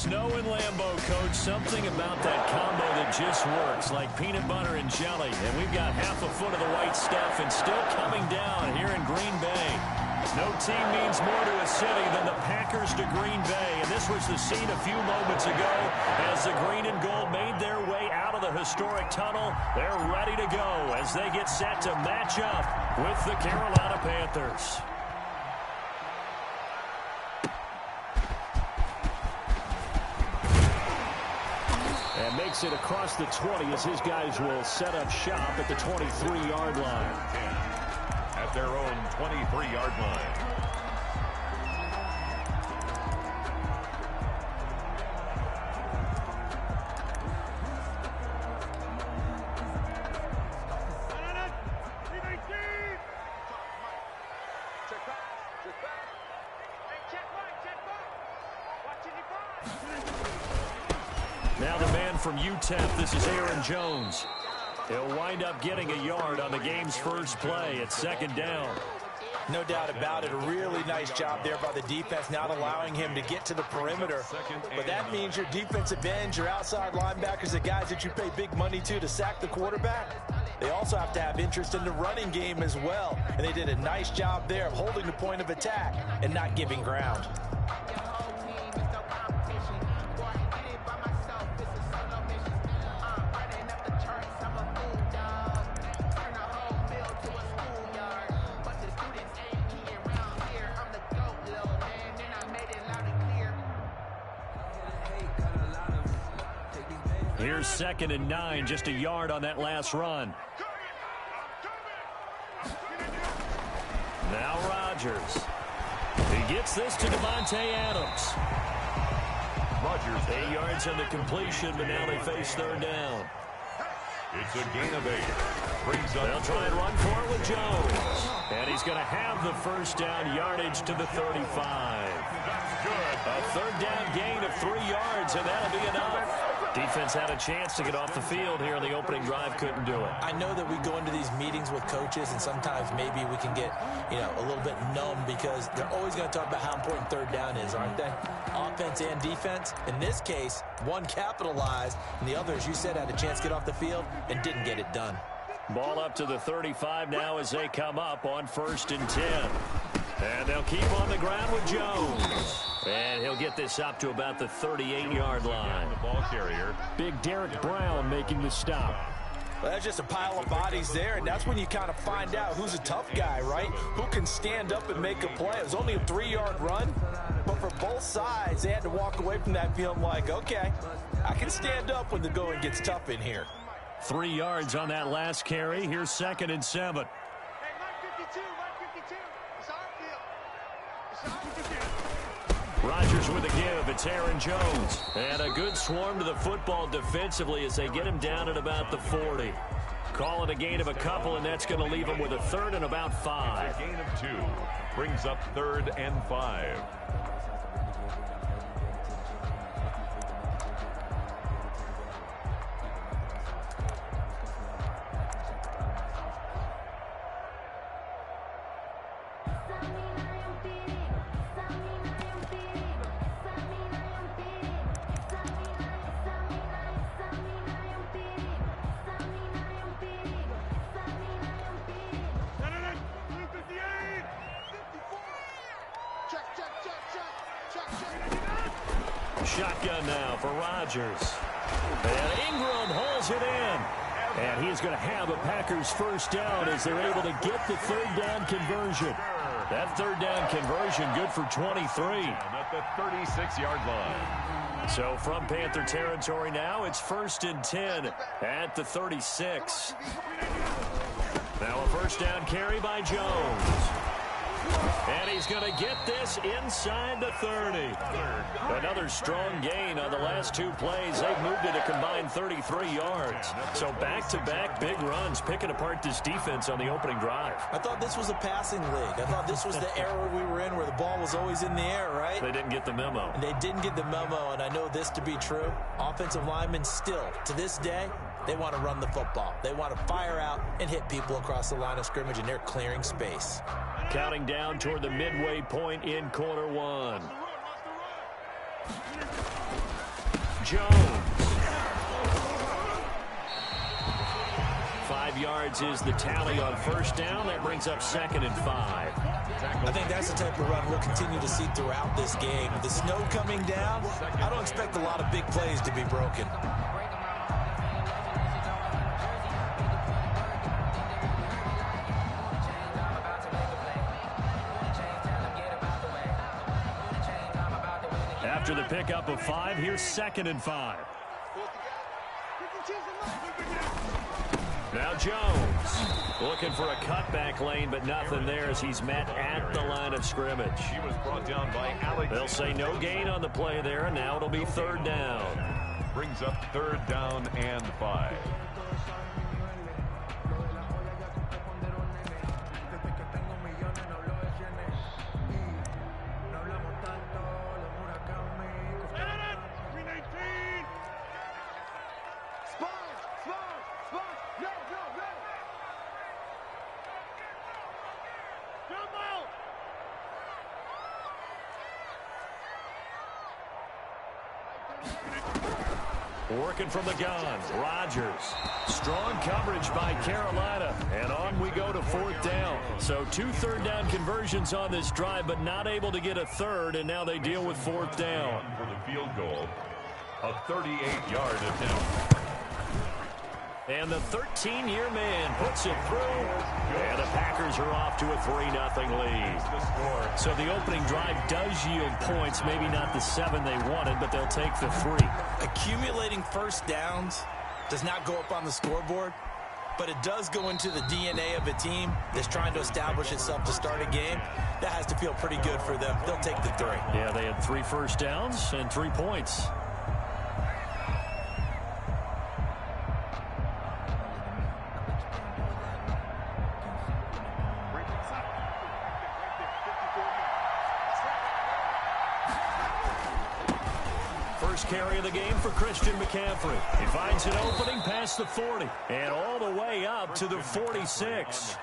Snow and Lambeau, Coach. Something about that combo that just works, like peanut butter and jelly. And we've got half a foot of the white stuff and still coming down here in Green Bay. No team means more to a city than the Packers to Green Bay. And this was the scene a few moments ago as the green and gold made their way out of the historic tunnel. They're ready to go as they get set to match up with the Carolina Panthers. And makes it across the 20 as his guys will set up shop at the 23-yard line. At their own 23-yard line. Now the man from UTEP, this is Aaron Jones. He'll wind up getting a yard on the game's first play at second down. No doubt about it. A really nice job there by the defense, not allowing him to get to the perimeter. But that means your defensive ends, your outside linebackers, the guys that you pay big money to sack the quarterback, they also have to have interest in the running game as well. And they did a nice job there of holding the point of attack and not giving ground. Here's 2nd and 9, just a yard on that last run. Now Rodgers. He gets this to Devontae Adams. Rodgers 8 yards on the completion, but now they face third down. It's a gain of 8. Brings up They'll try and run for it with Jones. And he's going to have the first down yardage to the 35. That's good. A third down gain of 3 yards, and that'll be enough. Defense had a chance to get off the field here in the opening drive, couldn't do it. I know that we go into these meetings with coaches, and sometimes maybe we can get, a little bit numb because they're always going to talk about how important third down is, aren't they? Offense and defense. In this case, one capitalized, and the other, as you said, had a chance to get off the field and didn't get it done. Ball up to the 35 now as they come up on 1st and 10. And they'll keep on the ground with Jones. And he'll get this up to about the 38-yard line. The ball carrier. Big Derek Brown making the stop. Well, that's just a pile of bodies there, and that's when you kind of find out who's a tough guy, right? Who can stand up and make a play. It was only a 3-yard run, but for both sides, they had to walk away from that feeling like, okay, I can stand up when the going gets tough in here. 3 yards on that last carry. Here's 2nd and 7. Rodgers with a give. It's Aaron Jones. And a good swarm to the football defensively as they get him down at about the 40. Call it a gain of a couple, and that's going to leave him with a 3rd and about 5. A gain of 2. Brings up 3rd and 5. Shotgun now for Rodgers. And Ingram holds it in. And he's going to have a Packers first down as they're able to get the third down conversion. That third down conversion good for 23. At the 36-yard line. So from Panther territory now, it's 1st and 10 at the 36. Now a first down carry by Jones. And he's going to get this inside the 30. Another strong gain on the last 2 plays. They've moved it a combined 33 yards. So back-to-back big runs, picking apart this defense on the opening drive. I thought this was a passing league. I thought this was the era we were in where the ball was always in the air, right? They didn't get the memo. And they didn't get the memo, and I know this to be true. Offensive linemen still, to this day, they want to run the football. They want to fire out and hit people across the line of scrimmage, and they're clearing space. Counting down toward the midway point in quarter 1. Jones. 5 yards is the tally on first down. That brings up 2nd and 5. I think that's the type of run we'll continue to see throughout this game. The snow coming down, I don't expect a lot of big plays to be broken. After the pickup of 5, here's 2nd and 5. Now Jones looking for a cutback lane, but nothing there as he's met at the line of scrimmage. He was brought down by Alex. They'll say no gain on the play there, and now it'll be 3rd down. Brings up 3rd down and 5. Working from the gun, Rodgers. Strong coverage by Carolina, and on we go to 4th down. So 2 3rd-down conversions on this drive, but not able to get a 3rd, and now they deal with 4th down. For the field goal, a 38-yard attempt. And the 13-year man puts it through, and the Packers are off to a 3-0 lead. So the opening drive does yield points, maybe not the 7 they wanted, but they'll take the 3. Accumulating first downs does not go up on the scoreboard, but it does go into the DNA of a team that's trying to establish itself to start a game. That has to feel pretty good for them. They'll take the 3. Yeah, they had 3 first downs and 3 points. Carry of the game for Christian McCaffrey. He finds an opening past the 40 and all the way up to the 46.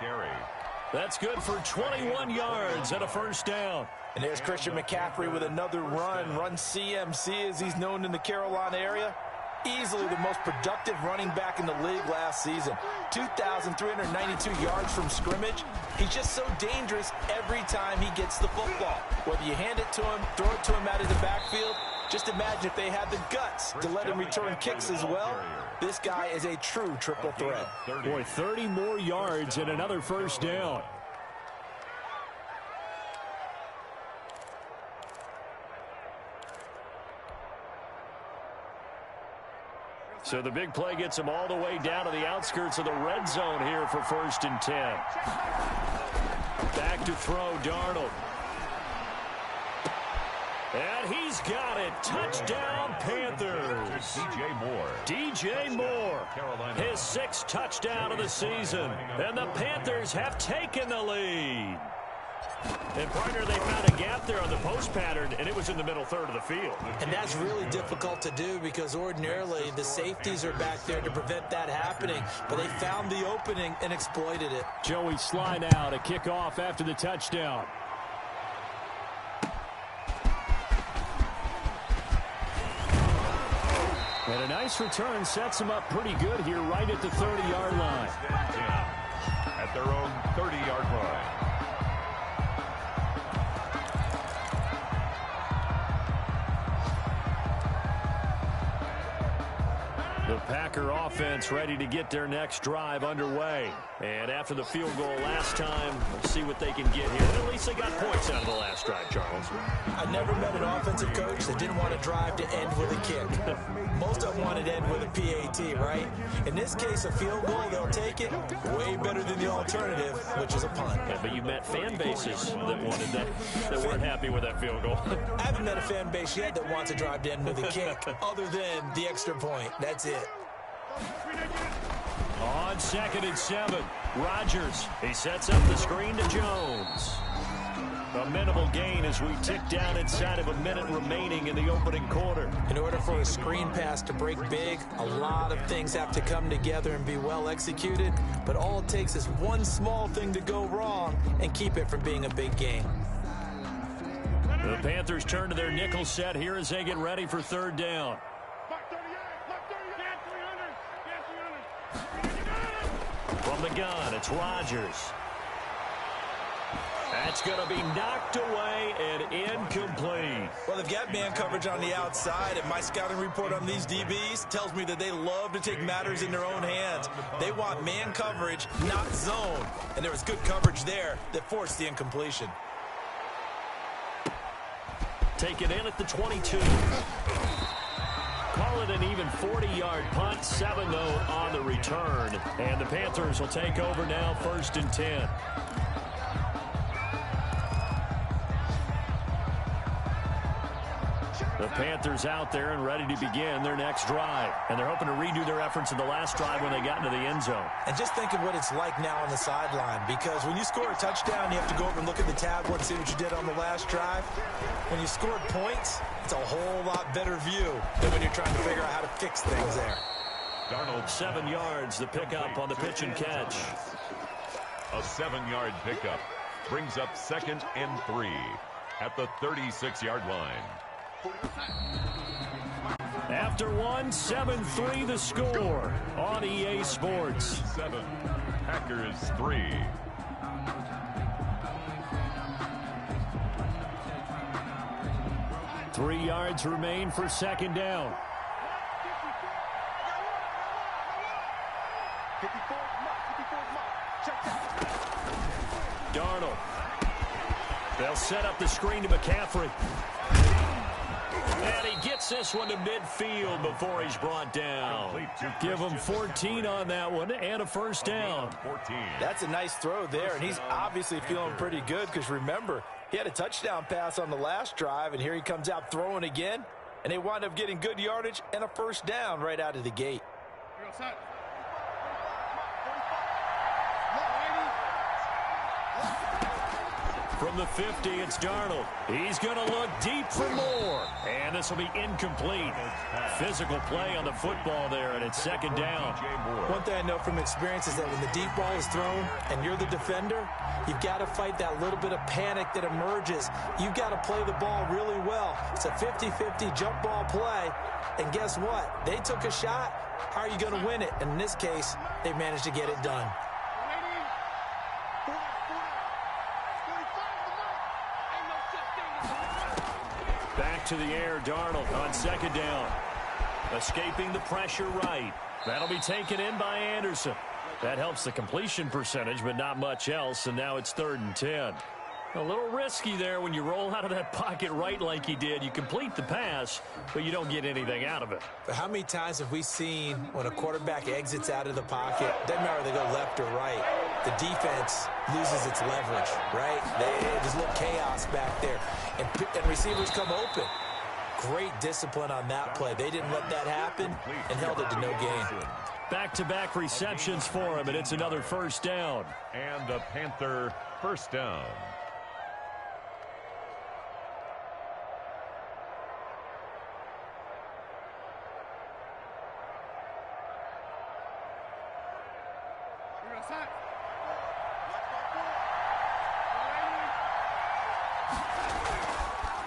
That's good for 21 yards and a 1st down. And there's Christian McCaffrey with another run CMC as he's known in the Carolina area. Easily the most productive running back in the league last season. 2,392 yards from scrimmage. He's just so dangerous every time he gets the football. Whether you hand it to him, throw it to him out of the backfield, just imagine if they had the guts to let him return kicks as well. This guy is a true triple threat. Boy, 30 more yards and another 1st down. So the big play gets him all the way down to the outskirts of the red zone here for 1st and 10. Back to throw, Darnold. And he's got it. Touchdown, Panthers. DJ Moore. His 6th touchdown of the season. And the Panthers have taken the lead. And, partner, they found a gap there on the post pattern, and it was in the middle 3rd of the field. And that's really difficult to do because ordinarily the safeties are back there to prevent that happening. But they found the opening and exploited it. Joey slide out, a kickoff after the touchdown. And a nice return sets them up pretty good here right at the 30-yard line. At their own 30-yard line. The Packer offense ready to get their next drive underway. And after the field goal last time, we'll see what they can get here. At least they got points out of the last drive, Charles. I never met an offensive coach that didn't want to drive to end with a kick. Most of them wanted to end with a PAT, right? In this case, a field goal, they'll take it. Way better than the alternative, which is a punt. Yeah, but you met fan bases that wanted that weren't happy with that field goal. I haven't met a fan base yet that wants to drive to end with a kick, other than the extra point. That's it. On 2nd and 7, Rodgers. He sets up the screen to Jones. A minimal gain as we tick down inside of a minute remaining in the opening quarter. In order for a screen pass to break big, a lot of things have to come together and be well executed. But all it takes is one small thing to go wrong and keep it from being a big gain. The Panthers turn to their nickel set here as they get ready for 3rd down. From the gun, it's Rodgers. That's going to be knocked away and incomplete. Well, they've got man coverage on the outside, and my scouting report on these DBs tells me that they love to take matters in their own hands. They want man coverage, not zone. And there was good coverage there that forced the incompletion. Taken in at the 22. Call it an even 40-yard punt, 7-0 on the return. And the Panthers will take over now, 1st and 10. The Panthers out there and ready to begin their next drive. And they're hoping to redo their efforts in the last drive when they got into the end zone. And just think of what it's like now on the sideline, because when you score a touchdown, you have to go over and look at the tablet and see what you did on the last drive. When you scored points, it's a whole lot better view than when you're trying to figure out how to fix things there. Darnold, 7 yards, the pickup on the pitch and catch. a 7-yard pickup brings up 2nd and 3 at the 36-yard line. After one, 7-3 the score on EA Sports. 7, Packers 3. Three yards remain for 2nd down. Darnold. They'll set up the screen to McCaffrey. And he gets this one to midfield before he's brought down. Give him 14 on that one and a 1st down. That's a nice throw there, and he's obviously feeling pretty good because, remember, he had a touchdown pass on the last drive, and here he comes out throwing again, and they wind up getting good yardage and a 1st down right out of the gate. From the 50, it's Darnold. He's going to look deep for more. And this will be incomplete. Physical play on the football there, and it's 2nd down. One thing I know from experience is that when the deep ball is thrown and you're the defender, you've got to fight that little bit of panic that emerges. You've got to play the ball really well. It's a 50-50 jump ball play. And guess what? They took a shot. How are you going to win it? And in this case, they managed to get it done. Back to the air, Darnold on 2nd down. Escaping the pressure right. That'll be taken in by Anderson. That helps the completion percentage, but not much else, and now it's 3rd and 10. A little risky there when you roll out of that pocket right like he did. You complete the pass, but you don't get anything out of it. But how many times have we seen when a quarterback exits out of the pocket, doesn't matter whether they go left or right, the defense loses its leverage, right? There's a little chaos back there, and receivers come open. Great discipline on that play. They didn't let that happen and held it to no gain. Back-to-back receptions for him, and it's another 1st down. And a Panther 1st down.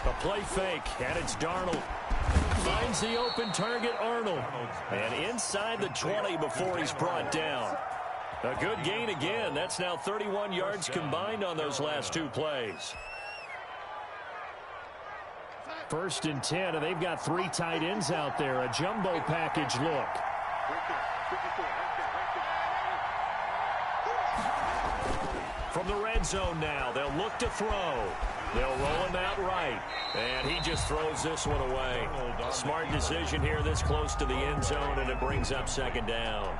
A play fake, and it's Darnold. Finds the open target, Arnold. And inside the 20 before he's brought down. A good gain again. That's now 31 yards combined on those last 2 plays. 1st and 10, and they've got 3 tight ends out there. A jumbo package look. From the red zone now, they'll look to throw. They'll roll him out right, and he just throws this one away. Smart decision here this close to the end zone, and it brings up 2nd down.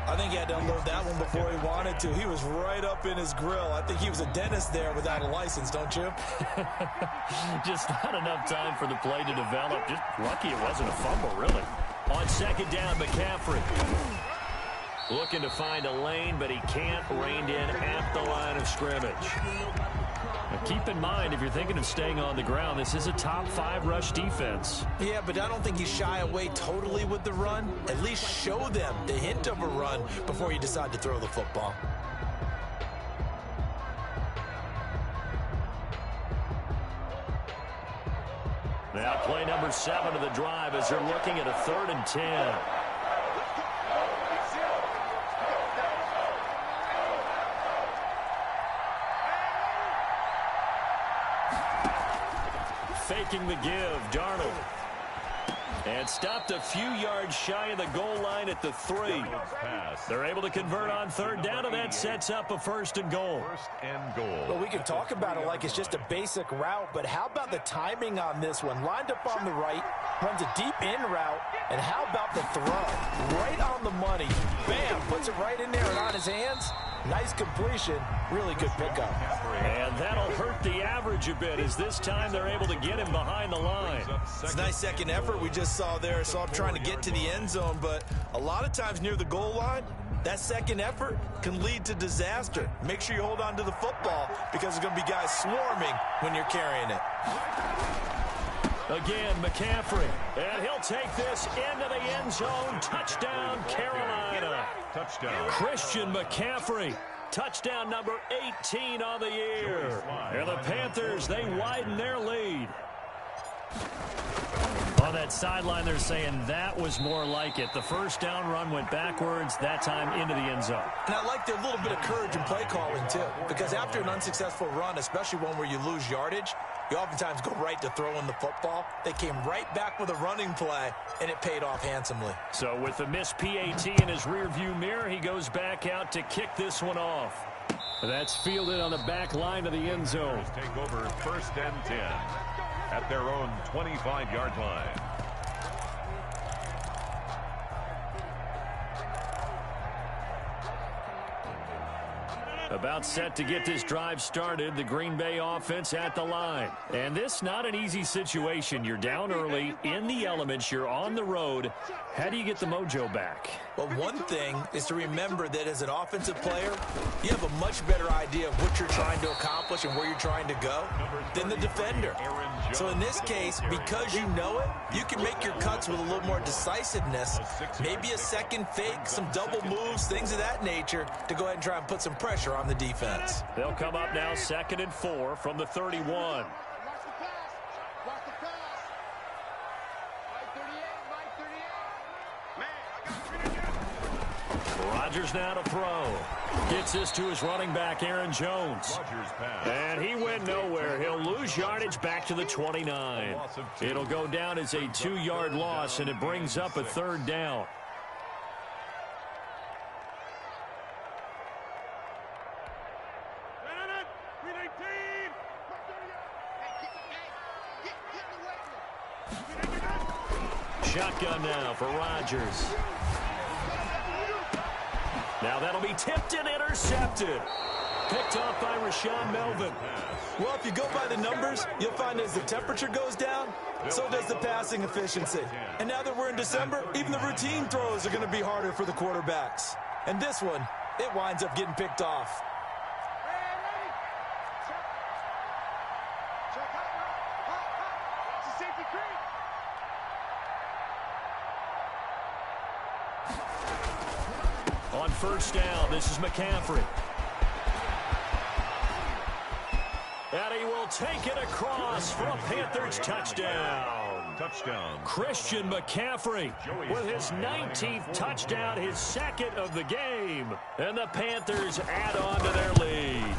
I think he had to unload that one before he wanted to. He was right up in his grill. I think he was a dentist there without a license, don't you? Just not enough time for the play to develop. Just lucky it wasn't a fumble, really. On 2nd down, McCaffrey. Looking to find a lane, but he can't. Reined in at the line of scrimmage. Now keep in mind, if you're thinking of staying on the ground, this is a top 5 rush defense. Yeah, but I don't think you shy away totally with the run. At least show them the hint of a run before you decide to throw the football. Now play number 7 of the drive as they're looking at a 3rd and 10. taking the give. Darnold. And stopped a few yards shy of the goal line at the 3. They're able to convert on third down, and that sets up a 1st and goal. Well, we can talk about it like it's just a basic route, but how about the timing on this one? Lined up on the right, runs a deep in route, and how about the throw? Right on the money. Bam, puts it right in there and on his hands. Nice completion. Really good pickup. And that'll hurt the average a bit, as this time they're able to get him behind the line. It's a nice second effort we just saw there. Saw him trying to get to the end zone, but a lot of times near the goal line, that second effort can lead to disaster. Make sure you hold on to the football, because there's going to be guys swarming when you're carrying it. Again, McCaffrey. And he'll take this into the end zone. Touchdown, Carolina. Touchdown. Christian McCaffrey. Touchdown number 18 on the year. And the Panthers, they widen their lead. On that sideline, they're saying that was more like it. The first down run went backwards, that time into the end zone. And I like their little bit of courage in play calling, too. Because after an unsuccessful run, especially one where you lose yardage, you oftentimes go right to throwing the football. They came right back with a running play, and it paid off handsomely. So with the missed PAT in his rearview mirror, he goes back out to kick this one off. That's fielded on the back line of the end zone. Take over 1st and 10 at their own 25-yard line. About set to get this drive started, the Green Bay offense at the line. And this not an easy situation. You're down early, in the elements, you're on the road. How do you get the mojo back? Well, one thing is to remember that as an offensive player, you have a much better idea of what you're trying to accomplish and where you're trying to go than the defender. So in this case, because you know it, you can make your cuts with a little more decisiveness, maybe a second fake, some double moves, things of that nature, to go ahead and try and put some pressure on the defense. They'll come up now 2nd and 4 from the 31. Rodgers now to throw. Gets this to his running back, Aaron Jones. And he went nowhere. He'll lose yardage back to the 29. It'll go down as a 2-yard loss, and it brings up a 3rd down. Shotgun now for Rodgers. Now that'll be tipped and intercepted. Picked off by Rashawn Melvin. Well, if you go by the numbers, you'll find as the temperature goes down, so does the passing efficiency. And now that we're in December, even the routine throws are going to be harder for the quarterbacks. And this one, it winds up getting picked off. On 1st down, this is McCaffrey. And he will take it across for a Panthers touchdown. Christian McCaffrey with his 19th touchdown, his 2nd of the game. And the Panthers add on to their lead.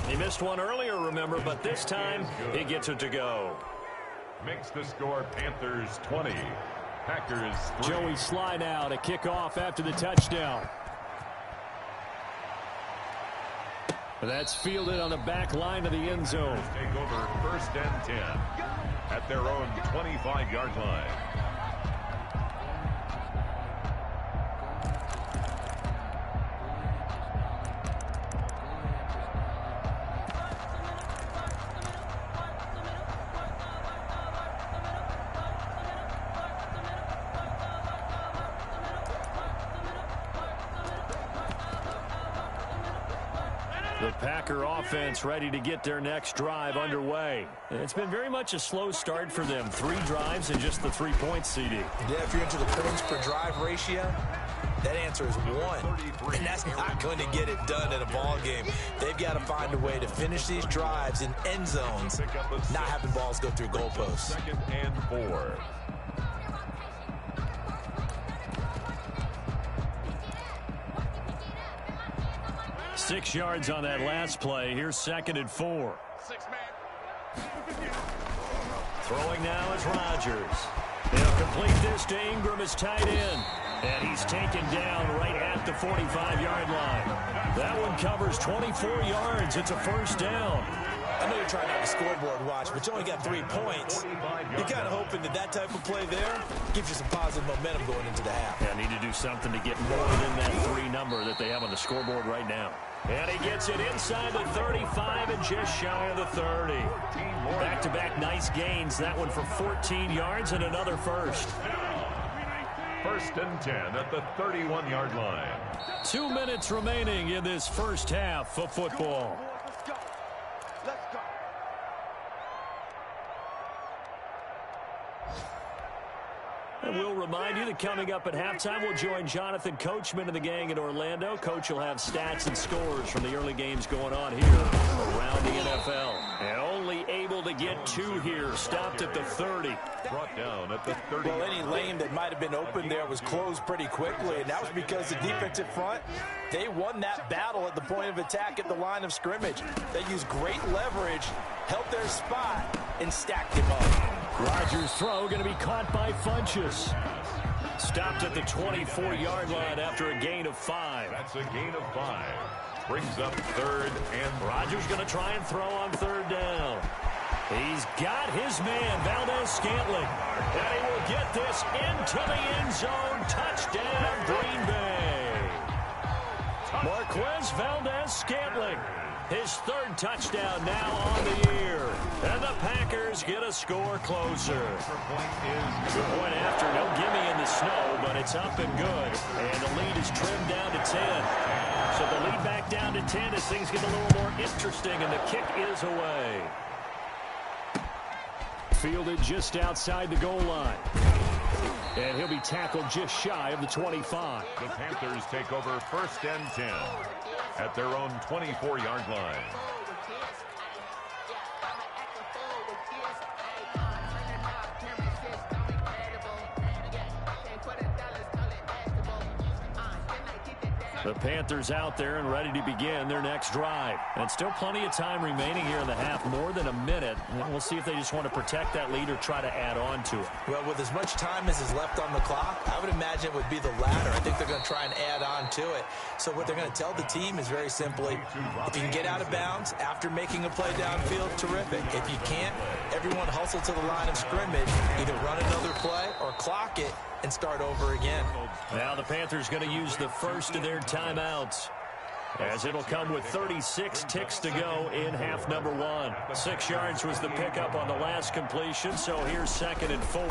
He missed one earlier, remember, but this time he gets it to go. Makes the score Panthers 20. Packers 3. Joey slide out, a kickoff after the touchdown. That's fielded on the back line of the end zone. Take over 1st and 10 at their own 25-yard line. The Packer offense ready to get their next drive underway. It's been very much a slow start for them. 3 drives and just the 3 points, CD. Yeah, if you're into the points per drive ratio, that answer is 1. And that's not going to get it done in a ball game. They've got to find a way to finish these drives in end zones, not having balls go through goalposts. 2nd and 4. 6 yards on that last play. Here's 2nd and 4. Throwing now is Rodgers. They'll complete this to Ingram as tight end. And he's taken down right at the 45-yard line. That one covers 24 yards. It's a first down. I know you're trying not to scoreboard watch, but you only got 3 points. You're kind of hoping that that type of play there gives you some positive momentum going into the half. Yeah, need to do something to get more than that 3 number that they have on the scoreboard right now. And he gets it inside the 35 and just shy of the 30. Back-to-back nice gains. That one for 14 yards and another first. First and 10 at the 31-yard line. 2 minutes remaining in this first half of football. And we'll remind you that coming up at halftime, we'll join Jonathan Coachman and the gang in Orlando. Coach will have stats and scores from the early games going on here around the NFL. And only able to get 2 here. Stopped at the 30. Brought down at the 30. Well, any lane that might have been open there was closed pretty quickly, and that was because the defensive front, they won that battle at the point of attack at the line of scrimmage. They used great leverage, held their spot, and stacked him up. Rodgers' throw going to be caught by Funchess. Stopped at the 24-yard line after a gain of 5. That's a gain of 5. Brings up 3rd and Rodgers going to try and throw on 3rd down. He's got his man, Valdez-Scantling. And he will get this into the end zone. Touchdown, Green Bay. Marquez Valdez-Scantling. His 3rd touchdown now on the year. And the Packers get a score closer. The point after, no gimme in the snow, but it's up and good. And the lead is trimmed down to 10. So the lead back down to 10 as things get a little more interesting, and the kick is away. Fielded just outside the goal line. And he'll be tackled just shy of the 25. The Panthers take over 1st and 10 at their own 24-yard line. The Panthers out there and ready to begin their next drive. And still plenty of time remaining here in the half, more than a minute. And we'll see if they just want to protect that lead or try to add on to it. Well, with as much time as is left on the clock, I would imagine it would be the latter. I think they're going to try and add on to it. So what they're going to tell the team is very simply, if you can get out of bounds after making a play downfield, terrific. If you can't, everyone hustle to the line of scrimmage, either run another play or clock it and start over again. Now the Panthers going to use the first of their timeouts, as it'll come with 36 ticks to go in half number 1. 6 yards was the pickup on the last completion, so here's 2nd and 4.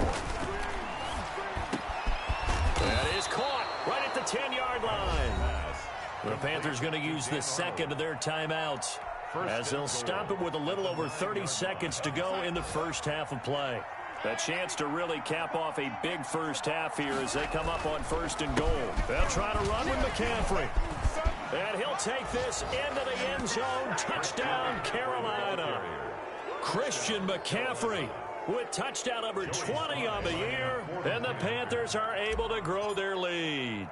That is caught right at the 10-yard line. The Panthers going to use the 2nd of their timeouts, as they'll stop it with a little over 30 seconds to go in the first half of play. A chance to really cap off a big first half here as they come up on 1st and goal. They'll try to run with McCaffrey. And he'll take this into the end zone. Touchdown, Carolina. Christian McCaffrey with touchdown number 20 on the year. And the Panthers are able to grow their lead.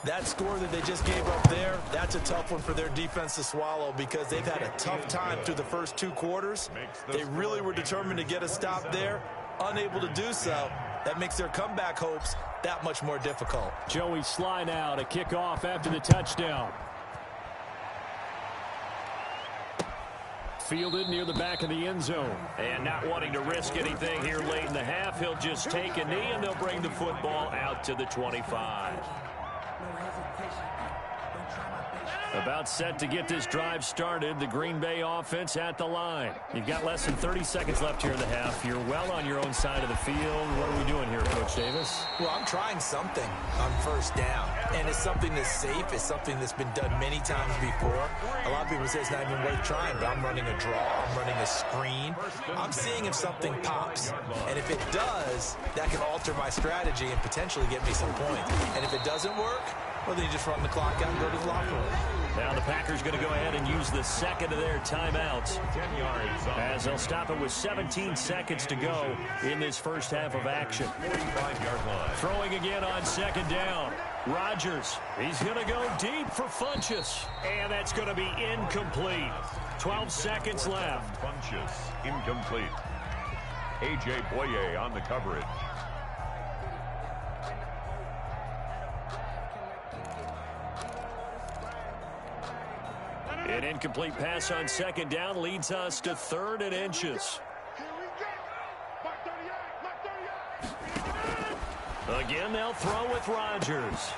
That score that they just gave up there, that's a tough one for their defense to swallow because they've had a tough time through the first 2 quarters. They really were determined to get a stop there. Unable to do so, that makes their comeback hopes that much more difficult. Joey Sly now to kick off after the touchdown. Fielded near the back of the end zone. And not wanting to risk anything here late in the half, he'll just take a knee and they'll bring the football out to the 25. About set to get this drive started. The Green Bay offense at the line. You've got less than 30 seconds left here in the half. You're well on your own side of the field. What are we doing here, Coach Davis? Well, I'm trying something on 1st down. And it's something that's safe. It's something that's been done many times before. A lot of people say it's not even worth trying, but I'm running a draw. I'm running a screen. I'm seeing if something pops. And if it does, that can alter my strategy and potentially get me some points. And if it doesn't work, well, then you just run the clock out and go to the locker room. Now the Packers going to go ahead and use the 2nd of their timeouts, 10 yards as they'll stop it with 17 seconds to go in this first half of action. 45-yard line. Throwing again on 2nd down. Rodgers, he's going to go deep for Funchess, and that's going to be incomplete. 12 seconds left. Funchess, incomplete. A.J. Boye on the coverage. An incomplete pass on second down leads us to 3rd and inches. Again, they'll throw with Rodgers.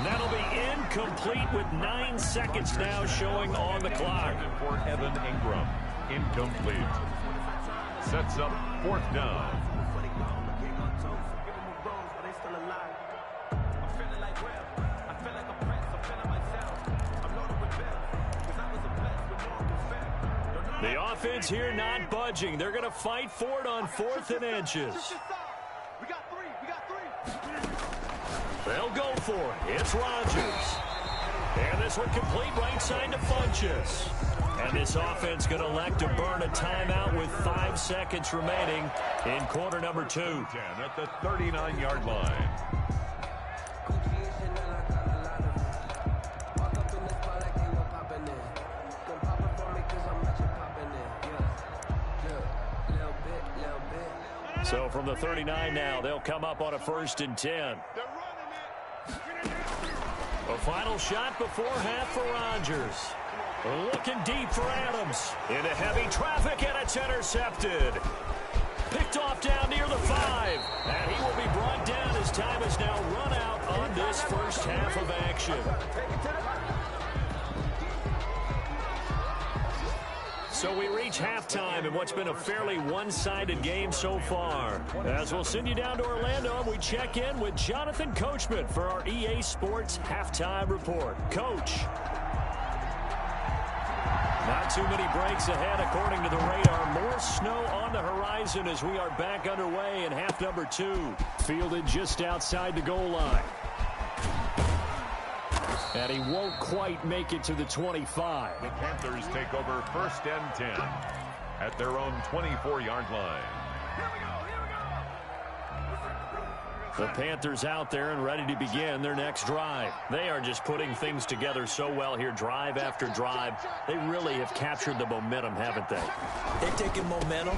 That'll be incomplete with 9 seconds now showing on the clock. For Evan Ingram, incomplete. Sets up 4th down. The offense here not budging. They're going to fight for it on 4th and inches. They'll go for it. It's Rodgers. And this one complete right side to Funchess. And this offense going to elect to burn a timeout with 5 seconds remaining in quarter number 2. 10 at the 39-yard line. So from the 39 now, they'll come up on a 1st and 10. A final shot before half for Rodgers. Looking deep for Adams. Into heavy traffic, and it's intercepted. Picked off down near the 5. And he will be brought down as time is now run out on this first half of action. So we reach halftime in what's been a fairly one-sided game so far. As we'll send you down to Orlando, and we check in with Jonathan Coachman for our EA Sports Halftime Report. Coach. Not too many breaks ahead according to the radar. More snow on the horizon as we are back underway in half number 2. Fielded just outside the goal line. And he won't quite make it to the 25. The Panthers take over 1st and 10 at their own 24-yard line. The Panthers out there and ready to begin their next drive. They are just putting things together so well here, drive after drive. They really have captured the momentum, haven't they? They've taken momentum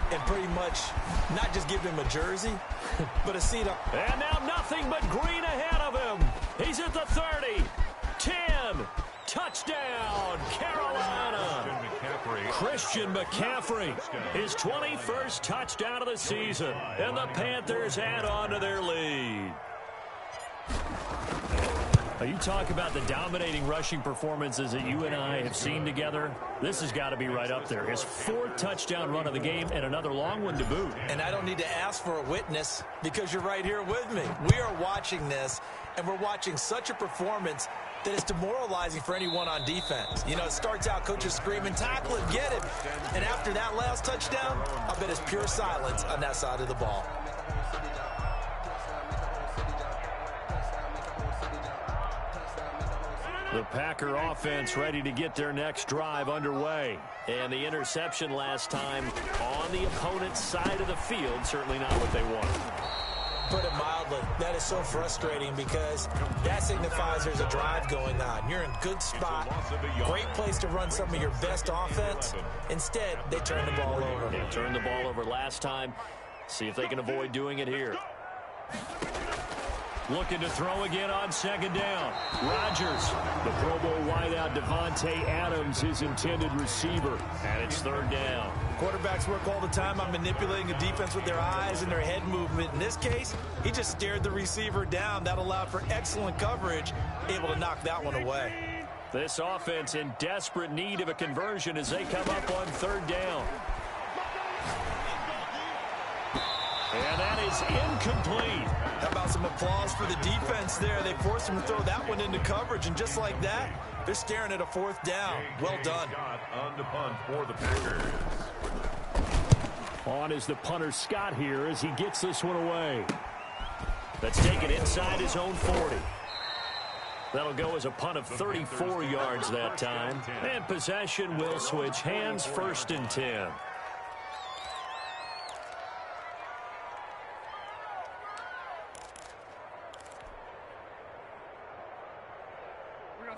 and pretty much not just give him a jersey, but a seat up. And now nothing but green ahead of him. He's at the 30, 10, touchdown, Carolina. Christian McCaffrey, his 21st touchdown of the season, and the Panthers add on to their lead. Now, you talk about the dominating rushing performances that you and I have seen together. This has got to be right up there. His 4th touchdown run of the game and another long one to boot. And I don't need to ask for a witness because you're right here with me. We are watching this, and we're watching such a performance that is demoralizing for anyone on defense. You know, it starts out coaches screaming, tackle it, get it. And after that last touchdown, I bet it's pure silence on that side of the ball. The Packer offense ready to get their next drive underway. And the interception last time on the opponent's side of the field, certainly not what they wanted. Put it mildly, that is so frustrating because that signifies there's a drive going on. You're in good spot, great place to run some of your best offense. Instead, they turn the ball over. They turned the ball over last time. See if they can avoid doing it here. Looking to throw again on second down. Rodgers, the Pro Bowl wideout Devontae Adams, his intended receiver. And it's 3rd down. Quarterbacks work all the time on manipulating a defense with their eyes and their head movement. In this case, he just stared the receiver down. That allowed for excellent coverage, able to knock that one away. This offense in desperate need of a conversion as they come up on 3rd down. And that is incomplete. How about some applause for the defense there? They forced him to throw that one into coverage, and just like that, they're staring at a 4th down. Well done. On the punt for the Packers. On is the punter Scott here as he gets this one away. That's taken inside his own 40. That'll go as a punt of 34 yards that time. And possession will switch hands, 1st and 10.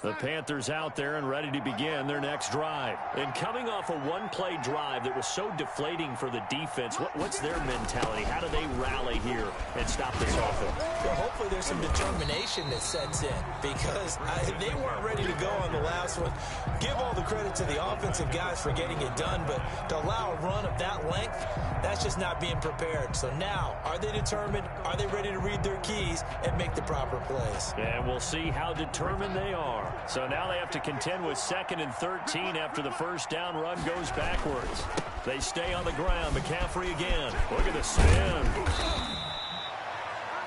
The Panthers out there and ready to begin their next drive. And coming off a one-play drive that was so deflating for the defense, what's their mentality? How do they rally here and stop this offense? Well, hopefully there's some determination that sets in because they weren't ready to go on the last one. Give all the credit to the offensive guys for getting it done, but to allow a run of that length, that's just not being prepared. So now, are they determined? Are they ready to read their keys and make the proper plays? And we'll see how determined they are. So now they have to contend with 2nd and 13 after the first down run goes backwards. They stay on the ground. McCaffrey again. Look at the spin.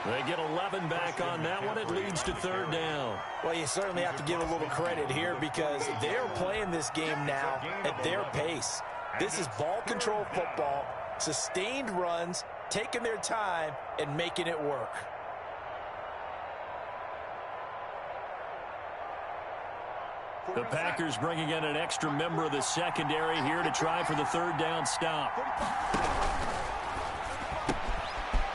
They get 11 back on that one. It leads to 3rd down. Well, you certainly have to give a little credit here because they're playing this game now at their pace. This is ball control football, sustained runs, taking their time, and making it work. The Packers bringing in an extra member of the secondary here to try for the 3rd down stop.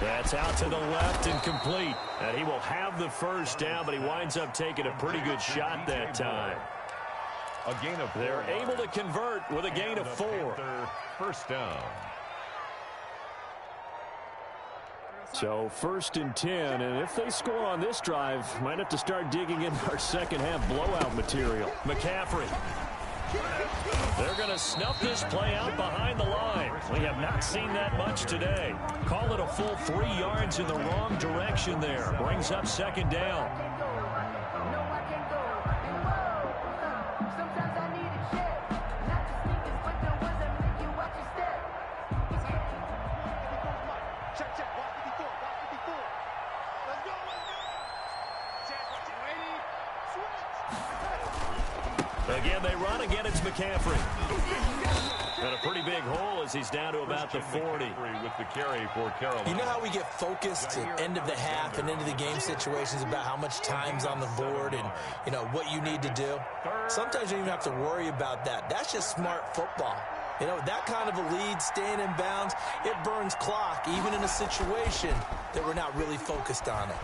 That's out to the left and complete. And he will have the first down, but he winds up taking a pretty good shot that time. A gain of 4. They're able to convert with a gain of 4. First down. So 1st and 10, and if they score on this drive, might have to start digging into our second half blowout material. McCaffrey. They're going to snuff this play out behind the line. We have not seen that much today. Call it a full 3 yards in the wrong direction there. Brings up 2nd down. Again, they run. Again, it's McCaffrey. Got a pretty big hole as he's down to about the 40. With the carry for Carolina. You know how we get focused at end of the half and into the game situations about how much time's on the board and, you know, what you need to do? Sometimes you don't even have to worry about that. That's just smart football. You know, that kind of a lead, staying in bounds, it burns clock, even in a situation that we're not really focused on it.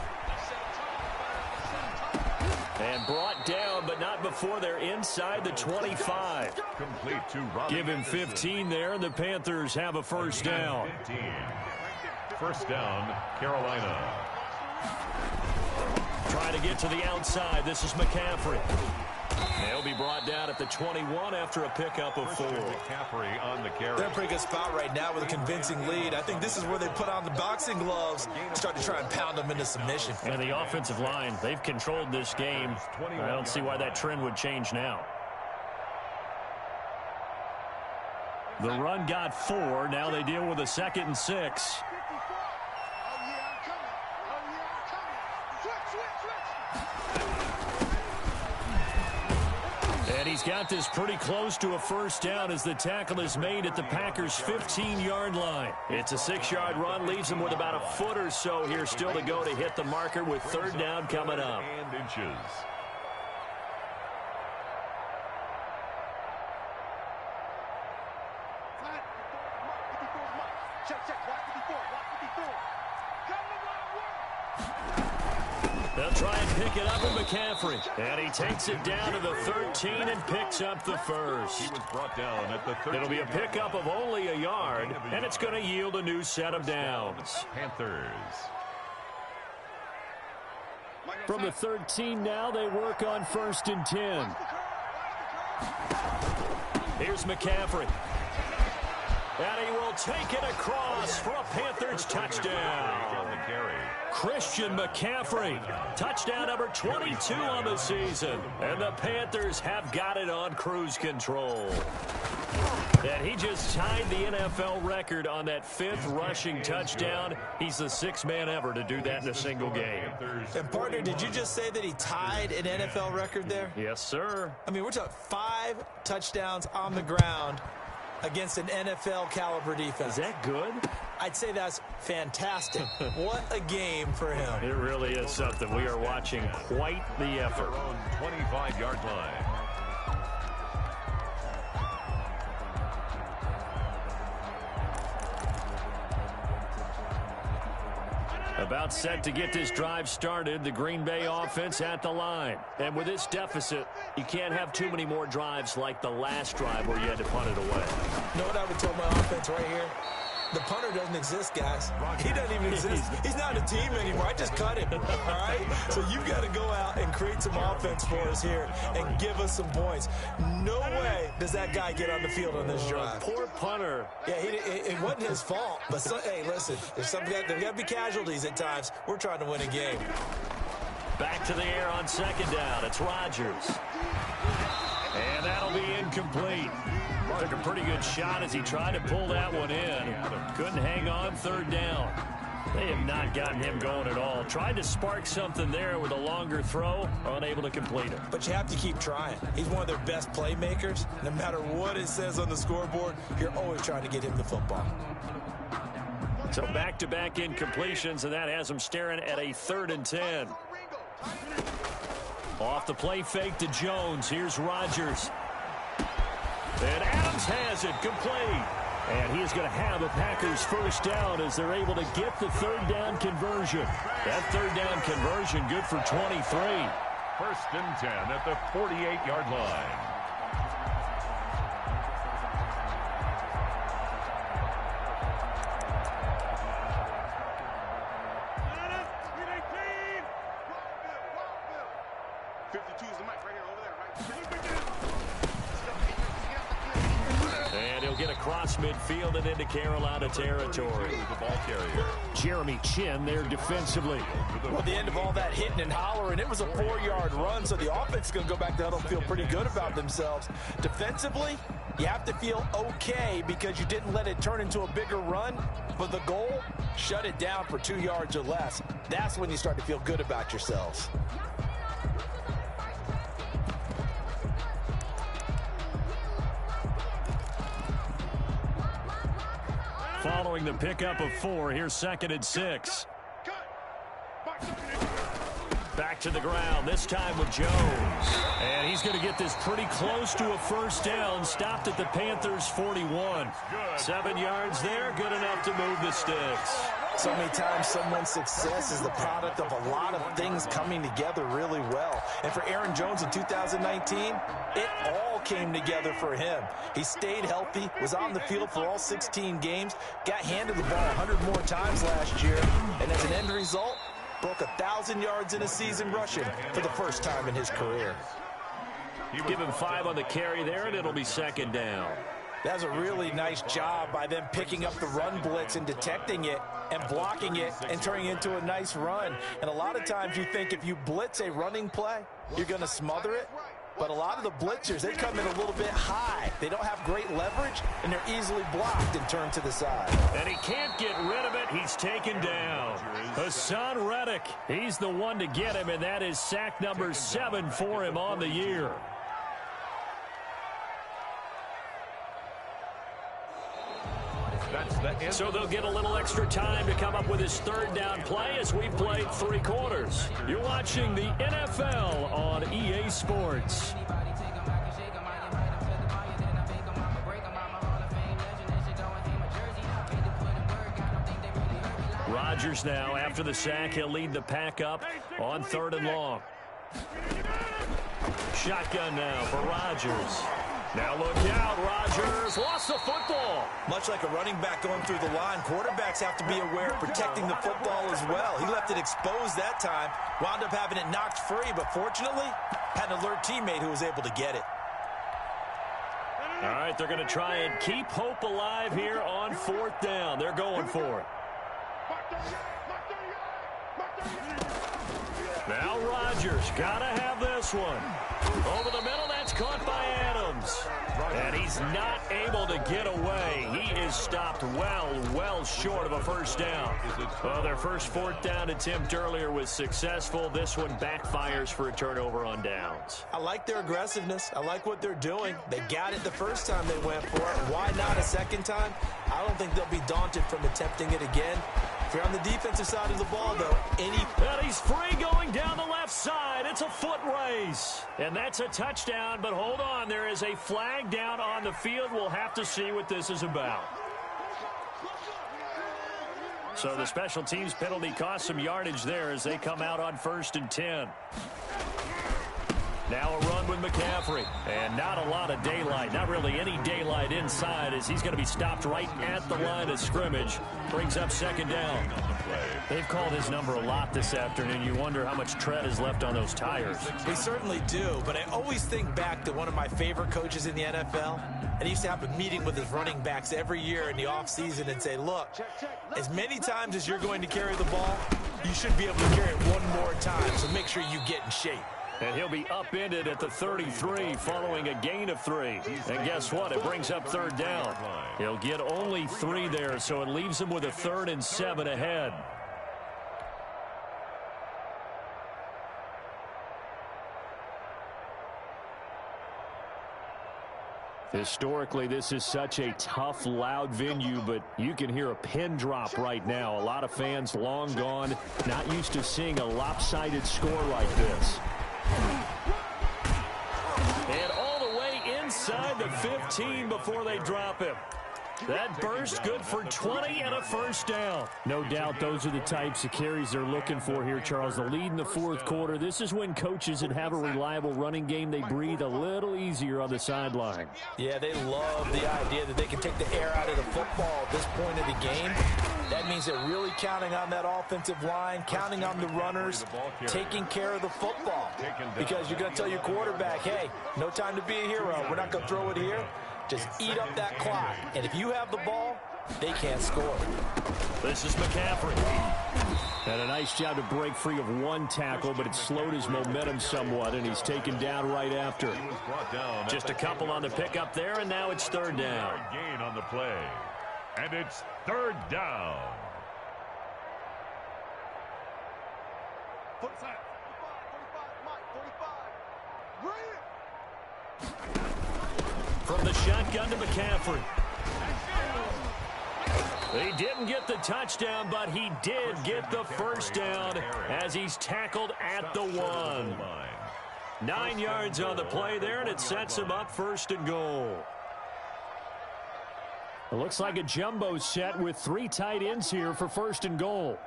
And brought down, but not before they're inside the 25. Complete to Robbie. Give him 15 there, and the Panthers have a first down. 15. First down, Carolina. Trying to get to the outside. This is McCaffrey. They'll be brought down at the 21 after a pickup of 4. McCaffrey on the carry. They're in a pretty good spot right now with a convincing lead. I think this is where they put on the boxing gloves and start to try and pound them into submission. And the offensive line, they've controlled this game. I don't see why that trend would change now. The run got 4. Now they deal with a 2nd and 6. And he's got this pretty close to a first down as the tackle is made at the Packers' 15-yard line. It's a 6-yard run, leaves him with about a foot or so here still to go to hit the marker with 3rd down coming up. And inches. They'll try and pick it up with McCaffrey. And he takes it down to the 13 and picks up the first. He was brought down at the 13. It'll be a pickup of only a yard, and it's going to yield a new set of downs. Panthers. From the 13 now, they work on 1st and 10. Here's McCaffrey. And he will take it across for a Panthers touchdown. On the carry. Christian McCaffrey, touchdown number 22 on the season. And the Panthers have got it on cruise control. And he just tied the NFL record on that 5th rushing touchdown. He's the 6th man ever to do that in a single game. And, partner, did you just say that he tied an NFL record there? Yes, sir. I mean, we're talking 5 touchdowns on the ground against an NFL-caliber defense. Is that good? I'd say that's fantastic. What a game for him. It really is something. We are watching quite the effort. Their own 25-yard line. About set to get this drive started, the Green Bay offense at the line. And with this deficit, you can't have too many more drives like the last drive where you had to punt it away. You know what I would tell my offense right here? The punter doesn't exist, guys. He doesn't even exist. He's not a team anymore. I just cut him, all right? So you've got to go out and create some offense for us here and give us some points. No way does that guy get on the field on this drive. Poor punter. Yeah, it wasn't his fault. But, hey, listen, there's got to be casualties at times. We're trying to win a game. Back to the air on second down. It's Rodgers. And that'll be incomplete. Took a pretty good shot as he tried to pull that one in. Couldn't hang on third down. They have not gotten him going at all. Tried to spark something there with a longer throw, unable to complete it. But you have to keep trying. He's one of their best playmakers. No matter what it says on the scoreboard, you're always trying to get him the football. So back-to-back incompletions, and that has him staring at a 3rd and 10. Off the play fake to Jones. Here's Rodgers. And Adams has it complete. And he is going to have a Packers first down as they're able to get the 3rd down conversion. That 3rd down conversion good for 23. 1st and 10 at the 48-yard line. Across midfield and into Carolina territory. The ball carrier. Jeremy Chin there defensively. Well, at the end of all that hitting and hollering, it was a 4-yard run, so the offense is going to go back to huddle and feel pretty good about themselves. Defensively, you have to feel okay because you didn't let it turn into a bigger run, but the goal, shut it down for 2 yards or less. That's when you start to feel good about yourselves. Following the pickup of 4, here's 2nd and 6. Back to the ground, this time with Jones. And he's going to get this pretty close to a first down. Stopped at the Panthers' 41. 7 yards there, good enough to move the sticks. So many times someone's success is the product of a lot of things coming together really well. And for Aaron Jones in 2019, it all came together for him. He stayed healthy, was on the field for all 16 games, got handed the ball 100 more times last year, and as an end result, broke 1,000 yards in a season rushing for the first time in his career. Give him 5 on the carry there, and it'll be 2nd down. That's a really nice job by them picking up the run blitz and detecting it and blocking it and turning it into a nice run. And a lot of times you think if you blitz a running play, you're going to smother it. But a lot of the blitzers, they come in a little bit high. They don't have great leverage, and they're easily blocked and turned to the side. And he can't get rid of it. He's taken down. Hassan Reddick, he's the one to get him, and that is sack number 7 for him on the year. So they'll get a little extra time to come up with his 3rd down play as we've played 3 quarters. You're watching the NFL on EA Sports. Rodgers now, after the sack, he'll lead the pack up on 3rd and long. Shotgun now for Rodgers. Now look out, Rodgers lost the football. Much like a running back going through the line, quarterbacks have to be aware of protecting the football as well. He left it exposed that time, wound up having it knocked free, but fortunately, had an alert teammate who was able to get it. All right, they're going to try and keep hope alive here on 4th down. They're going for it. Now Rodgers, gotta have this one. Over the middle, that's caught by Adams. And he's not able to get away. He is stopped well short of a first down. Well, their first 4th down attempt earlier was successful. This one backfires for a turnover on downs. I like their aggressiveness. I like what they're doing. They got it the first time they went for it. Why not a second time? I don't think they'll be daunted from attempting it again. If you're on the defensive side of the ball, though, and he's free going down the left side. It's a foot race. And that's a touchdown, but hold on. There is a flag down on the field. We'll have to see what this is about. So the special teams penalty cost some yardage there as they come out on 1st and 10. Now a run with McCaffrey. And not a lot of daylight. Not really any daylight inside as he's going to be stopped right at the line of scrimmage. Brings up 2nd down. They've called his number a lot this afternoon. You wonder how much tread is left on those tires. We certainly do, but I always think back to one of my favorite coaches in the NFL. And he used to have a meeting with his running backs every year in the offseason and say, look, as many times as you're going to carry the ball, you should be able to carry it one more time, so make sure you get in shape. And he'll be upended at the 33 following a gain of 3. And guess what? It brings up 3rd down. He'll get only 3 there, so it leaves him with a 3rd and 7 ahead. Historically, this is such a tough, loud venue, but you can hear a pin drop right now. A lot of fans long gone, not used to seeing a lopsided score like this. And all the way inside the 15 before they drop him. That burst good for 20 and a 1st down. No doubt those are the types of carries they're looking for here, Charles. The lead in the 4th quarter. This is when coaches that have a reliable running game, they breathe a little easier on the sideline. Yeah, they love the idea that they can take the air out of the football at this point of the game. That means they're really counting on that offensive line, counting on the runners, taking care of the football. Because you're going to tell your quarterback, hey, no time to be a hero. We're not going to throw it here. Just eat up that clock. And if you have the ball, they can't score. This is McCaffrey. And a nice job to break free of one tackle, but it slowed his momentum somewhat, and he's taken down right after. Just a couple on the pickup there, and now it's 3rd down. Gain on the play. And it's 3rd down. From the shotgun to McCaffrey. He didn't get the touchdown, but he did get the 1st down as he's tackled at the 1. 9 yards on the play there, and it sets him up 1st and goal. It looks like a jumbo set with 3 tight ends here for 1st and goal.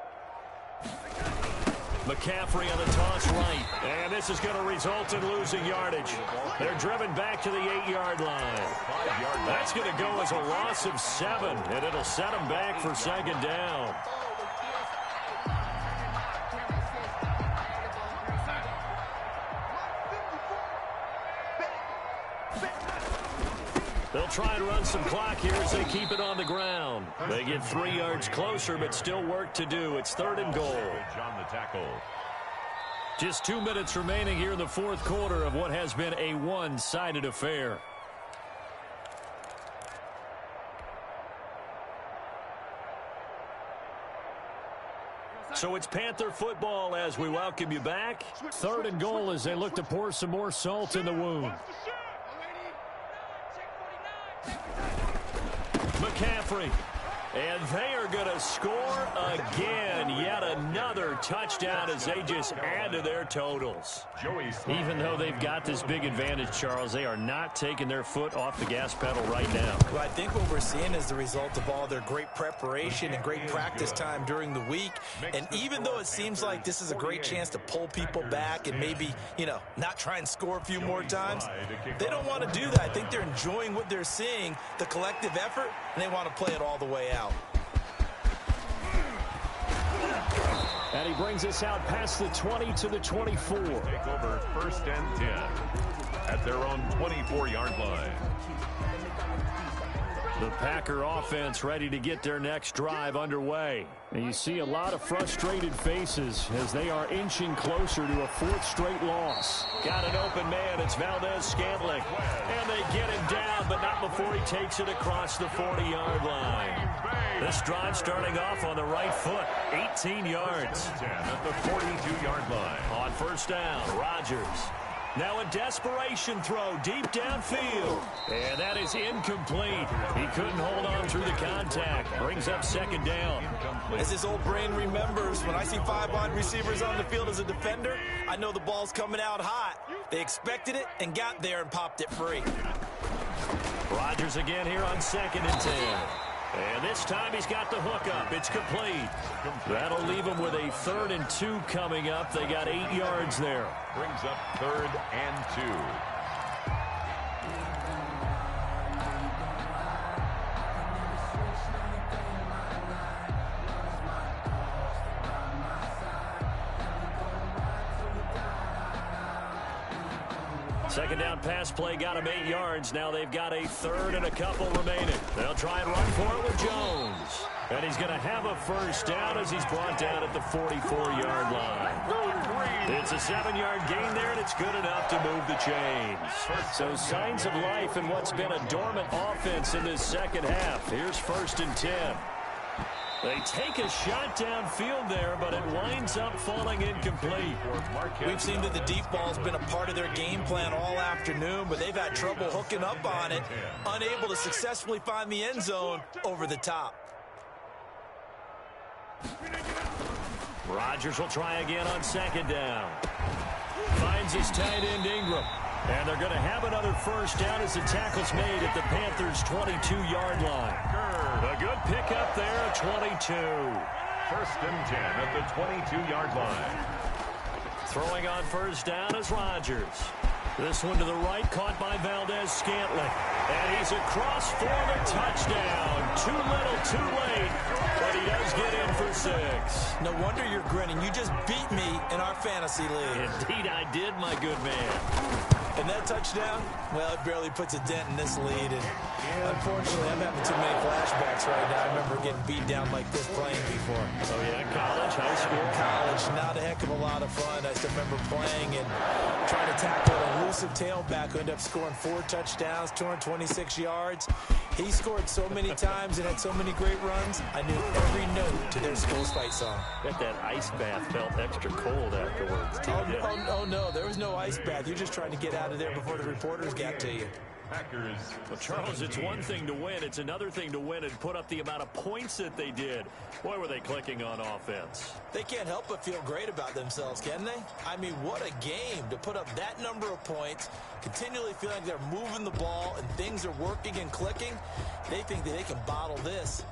McCaffrey on the toss right, and this is going to result in losing yardage. They're driven back to the 8-yard line. That's going to go as a loss of 7, and it'll set them back for 2nd down. They'll try and run some clock here as they keep it on the ground. They get 3 yards closer, but still work to do. It's 3rd and goal. Just 2 minutes remaining here in the 4th quarter of what has been a one-sided affair. So it's Panther football as we welcome you back. 3rd and goal as they look to pour some more salt in the wound. McCaffrey. And they are going to score again. Yet another touchdown as they just add to their totals. Even though they've got this big advantage, Charles, they are not taking their foot off the gas pedal right now. Well, I think what we're seeing is the result of all their great preparation and great practice time during the week. And even though it seems like this is a great chance to pull people back and maybe, not try and score a few more times, they don't want to do that. I think they're enjoying what they're seeing, the collective effort, and they want to play it all the way out. And he brings us out past the 20 to the 24. Take over 1st and 10 at their own 24-yard line. The Packer offense ready to get their next drive underway. And you see a lot of frustrated faces as they are inching closer to a 4th straight loss. Got an open man. It's Valdez-Scantling. And they get him down, but not before he takes it across the 40-yard line. This drive starting off on the right foot. 18 yards. At the 42-yard line. On 1st down, Rodgers. Now a desperation throw deep downfield. And that is incomplete. He couldn't hold on through the contact. Brings up 2nd down. As his old brain remembers, when I see 5 wide receivers on the field as a defender, I know the ball's coming out hot. They expected it and got there and popped it free. Rodgers again here on 2nd and 10. And this time he's got the hook up. It's complete. That'll leave him with a 3rd and 2 coming up. They got 8 yards there. Brings up 3rd and 2. Second down pass play got him 8 yards. Now they've got a 3rd and a couple remaining. They'll try and run for it with Jones. And he's going to have a 1st down as he's brought down at the 44-yard line. It's a 7-yard gain there, and it's good enough to move the chains. So signs of life in what's been a dormant offense in this second half. Here's 1st and 10. They take a shot downfield there, but it winds up falling incomplete. We've seen that the deep ball has been a part of their game plan all afternoon, but they've had trouble hooking up on it, unable to successfully find the end zone over the top. Rodgers will try again on 2nd down. Finds his tight end Ingram. And they're going to have another 1st down as the tackle's made at the Panthers' 22-yard line. A good pickup there at 22. 1st and 10 at the 22-yard line. Throwing on 1st down is Rodgers. This one to the right, caught by Valdez-Scantling. And he's across for the touchdown. Too little, too late. But he does get in for 6. No wonder you're grinning. You just beat me in our fantasy league. Indeed I did, my good man. And that touchdown, well, it barely puts a dent in this lead. And unfortunately, I'm having too many flashbacks right now. I remember getting beat down like this playing before. Oh, yeah, college, high school? College, not a heck of a lot of fun. I still remember playing and trying to tackle an elusive tailback who ended up scoring 4 touchdowns, 226 yards. He scored so many times and had so many great runs, I knew every note to their school's fight song. Bet that ice bath felt extra cold afterwards. Oh, no, there was no ice bath. You're just trying to get out of there before the reporters got to you. Packers. Well, Charles, it's one thing to win. It's another thing to win and put up the amount of points that they did. Boy, were they clicking on offense. They can't help but feel great about themselves, can they? I mean, what a game to put up that number of points, continually feel like they're moving the ball and things are working and clicking. They think that they can bottle this